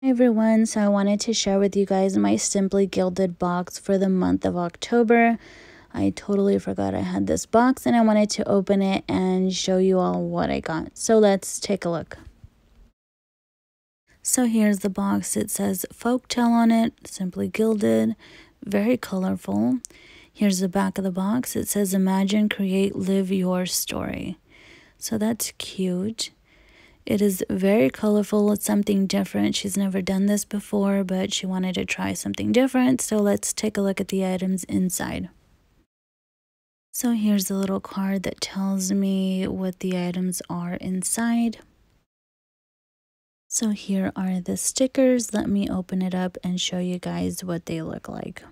Hey everyone, so I wanted to share with you guys my Simply Gilded box for the month of October. I totally forgot I had this box and I wanted to open it and show you all what I got. So let's take a look. So here's the box. It says Folktale on it, Simply Gilded, very colorful. Here's the back of the box. It says Imagine, Create, Live Your Story. So that's cute. It is very colorful. It's something different. She's never done this before, but she wanted to try something different. So let's take a look at the items inside. So here's a little card that tells me what the items are inside. So here are the stickers. Let me open it up and show you guys what they look like.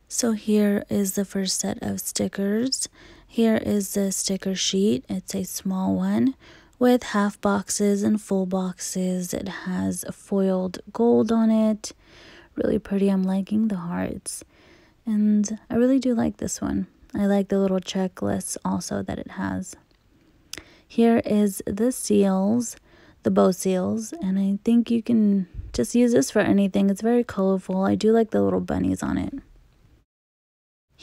So here is the first set of stickers. Here is the sticker sheet. It's a small one with half boxes and full boxes. It has foiled gold on it. Really pretty. I'm liking the hearts. And I really do like this one. I like the little checklist also that it has. Here is the seals, the bow seals. And I think you can just use this for anything. It's very colorful. I do like the little bunnies on it.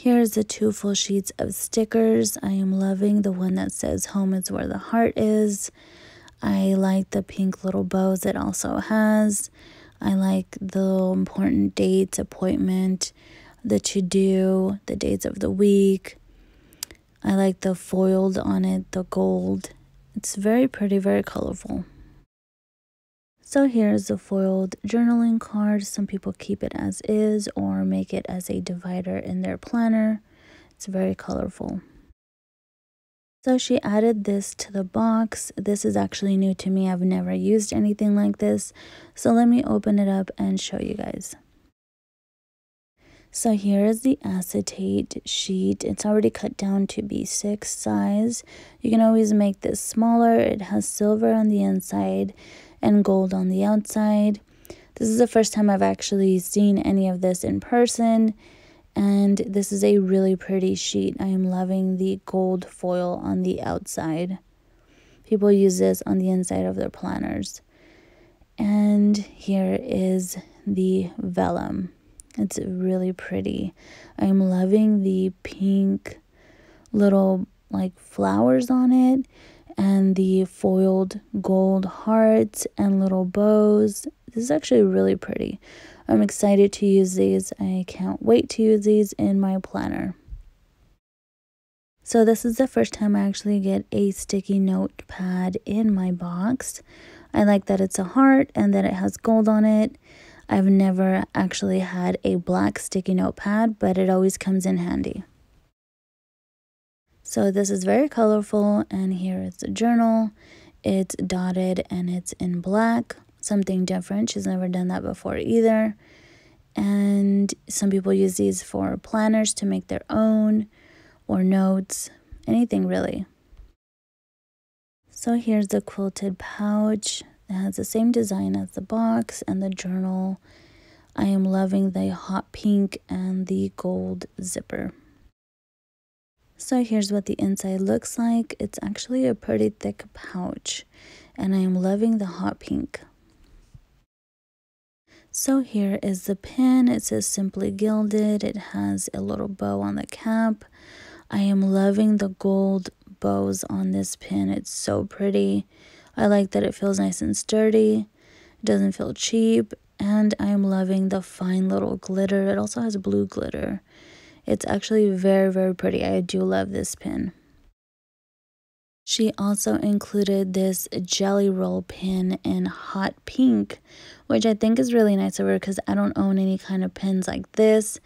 Here's the 2 full sheets of stickers. I am loving the one that says home is where the heart is. I like the pink little bows it also has. I like the important dates, appointment, the to-do, the dates of the week. I like the foiled on it, the gold. It's very pretty, very colorful. So here's the foiled journaling card. Some people keep it as is or make it as a divider in their planner. It's very colorful. So she added this to the box. This is actually new to me. I've never used anything like this. So let me open it up and show you guys. So here is the acetate sheet. It's already cut down to B6 size. You can always make this smaller. It has silver on the inside and gold on the outside. This is the first time I've actually seen any of this in person, and this is a really pretty sheet. I am loving the gold foil on the outside. People use this on the inside of their planners. And here is the vellum. It's really pretty. I'm loving the pink little like flowers on it and the foiled gold hearts and little bows. This is actually really pretty. I'm excited to use these. I can't wait to use these in my planner. So this is the first time I actually get a sticky note pad in my box. I like that it's a heart and that it has gold on it. I've never actually had a black sticky note pad, but it always comes in handy. So this is very colorful, and here is the journal. It's dotted and it's in black, something different. She's never done that before either. And some people use these for planners to make their own or notes, anything really. So here's the quilted pouch. It has the same design as the box and the journal. I am loving the hot pink and the gold zipper. So here's what the inside looks like. It's actually a pretty thick pouch, and I am loving the hot pink. So here is the pin. It says Simply Gilded. It has a little bow on the cap. I am loving the gold bows on this pin. It's so pretty. I like that it feels nice and sturdy. It doesn't feel cheap. And I am loving the fine little glitter. It also has blue glitter. It's actually very, very pretty. I do love this pin. She also included this jelly roll pin in hot pink, which I think is really nice of her because I don't own any kind of pins like this.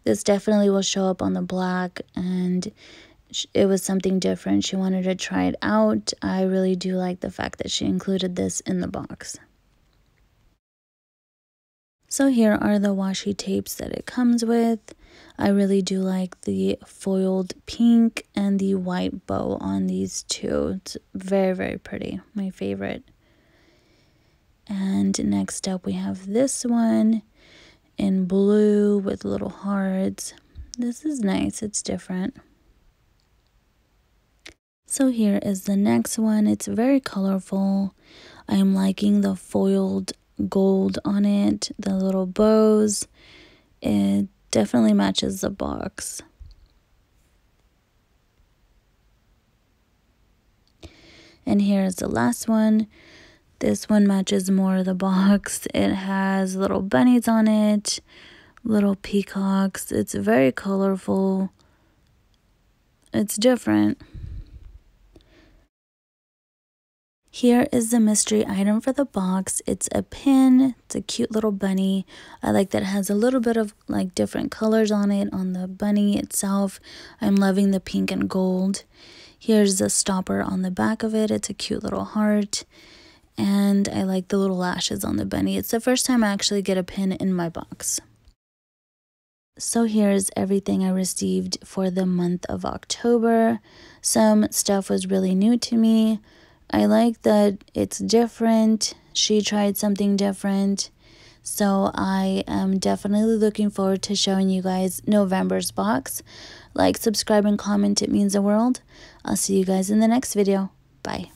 This definitely will show up on the black, and it was something different. She wanted to try it out. I really do like the fact that she included this in the box. So here are the washi tapes that it comes with. I really do like the foiled pink and the white bow on these two. It's very, very pretty. My favorite. And next up we have this one in blue with little hearts. This is nice. It's different. So here is the next one. It's very colorful. I am liking the foiled gold on it, the little bows. It definitely matches the box. And here's the last one. This one matches more of the box. It has little bunnies on it, little peacocks. It's very colorful. It's different. Here is the mystery item for the box. It's a pin. It's a cute little bunny. I like that it has a little bit of like different colors on it, on the bunny itself. I'm loving the pink and gold. Here's the stopper on the back of it. It's a cute little heart. And I like the little lashes on the bunny. It's the first time I actually get a pin in my box. So here's everything I received for the month of October. Some stuff was really new to me. I like that it's different. She tried something different. So I am definitely looking forward to showing you guys November's box. Like, subscribe, and comment. It means the world. I'll see you guys in the next video. Bye.